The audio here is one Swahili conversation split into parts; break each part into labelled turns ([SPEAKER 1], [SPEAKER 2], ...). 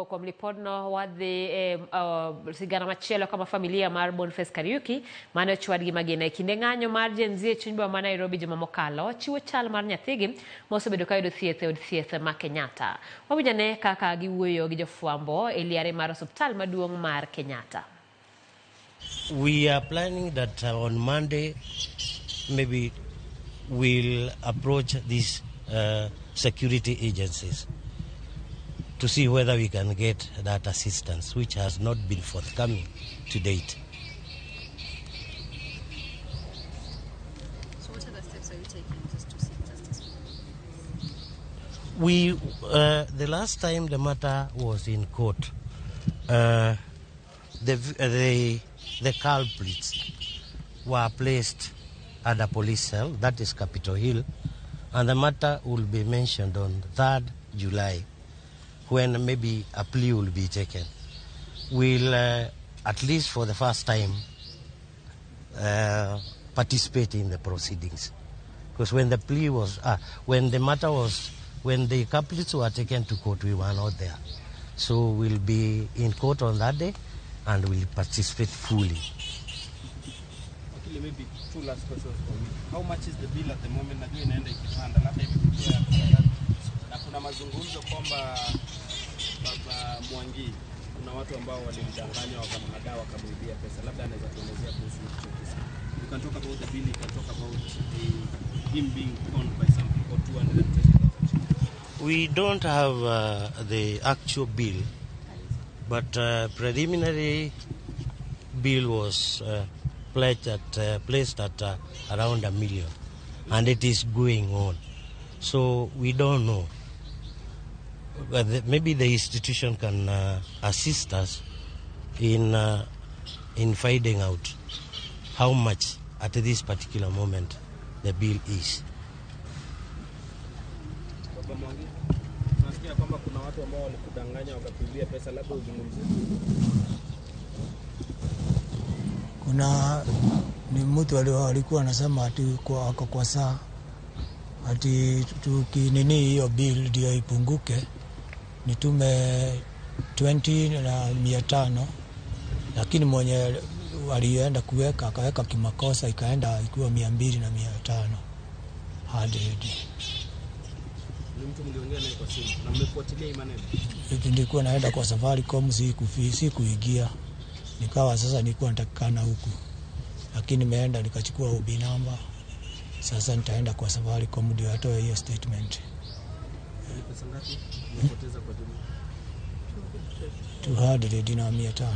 [SPEAKER 1] Kwa mlipodno wadhi sigana machielo kama familia mar Boniface Kariuki mane chwadgi magina kinde ng'anyo mar jenzie chunyba ma Nairobi juma mokalo chiwo chal mar nyathigi mosebedo ka yudo thieth ma Kenyatta. Wabijane kaka giwuoyo gi jofwambo e liare mar hospital maduong' mar Kenyatta.
[SPEAKER 2] We are planning that on Monday maybe we'll approach these security agencies to see whether we can get that assistance, which has not been forthcoming to date.
[SPEAKER 3] So what other steps are you taking just to seek justice?
[SPEAKER 2] The last time the matter was in court, the culprits were placed at a police cell, that is Capitol Hill, and the matter will be mentioned on 3rd July. When maybe a plea will be taken. We'll, at least for the first time, participate in the proceedings. Because when the plea was, when the culprits were taken to court, we were not there. So we'll be in court on that day and we'll participate fully.
[SPEAKER 4] Okay, maybe two last questions for me. How much is the bill at the moment? Kuna mazungumzo kwamba baba Mwangi kuna watu ambao walimdanganya wakamhadaa wakamuibia pesa, labda anaweza kuelezea kuhusu hicho kisa. You can talk about the bill, you can talk about him being owned by some people 230,000.
[SPEAKER 2] We don't have the actual bill, but preliminary bill was placed at around $1 million, and it is going on. So we don't know. Maybe the institution can assist us in finding out how much at this particular moment the bill is.
[SPEAKER 5] Kuna ni mtu alikuwa anasema ati kwa saa ati tukinini hiyo bill ndio ipunguke nitume 20 na 500, lakini mwenye walienda kuweka akaweka kimakosa ikaenda ikiwa 200 na 500 hadi.
[SPEAKER 4] Ni mtu mliongea naye kwa simu na mmefuatilia maneno?
[SPEAKER 5] Nilikuwa naenda kwa Safaricom sikuingia, nikawa sasa nilikuwa natakana huku, lakini nimeenda nikachukua ubi namba. Sasa nitaenda kwa Safaricom ndio atoe hiyo statement.
[SPEAKER 4] Ni pesa ngapi umepoteza kwa jumla?
[SPEAKER 5] 200 na 500.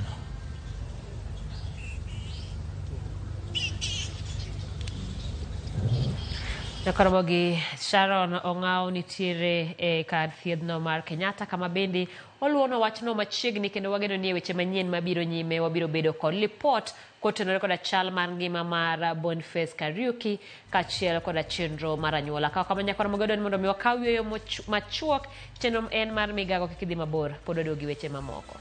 [SPEAKER 1] Ramogi Sharon ong'aw nitiere kar thiedhno mar Kenyatta kama bendi oluono wachno machiegni kendo wageno ni weche manyien mabiro nyime wabiro bedo kod report kotenore koda chal mar ngima mar Boniface Kariuki kachiel koda chenro mar anyuola. Kama nyakwa Ramogi mondo mi wakaw yweyo machuok chenro en mar migago kik idhi mabor pod odogi weche mamoko.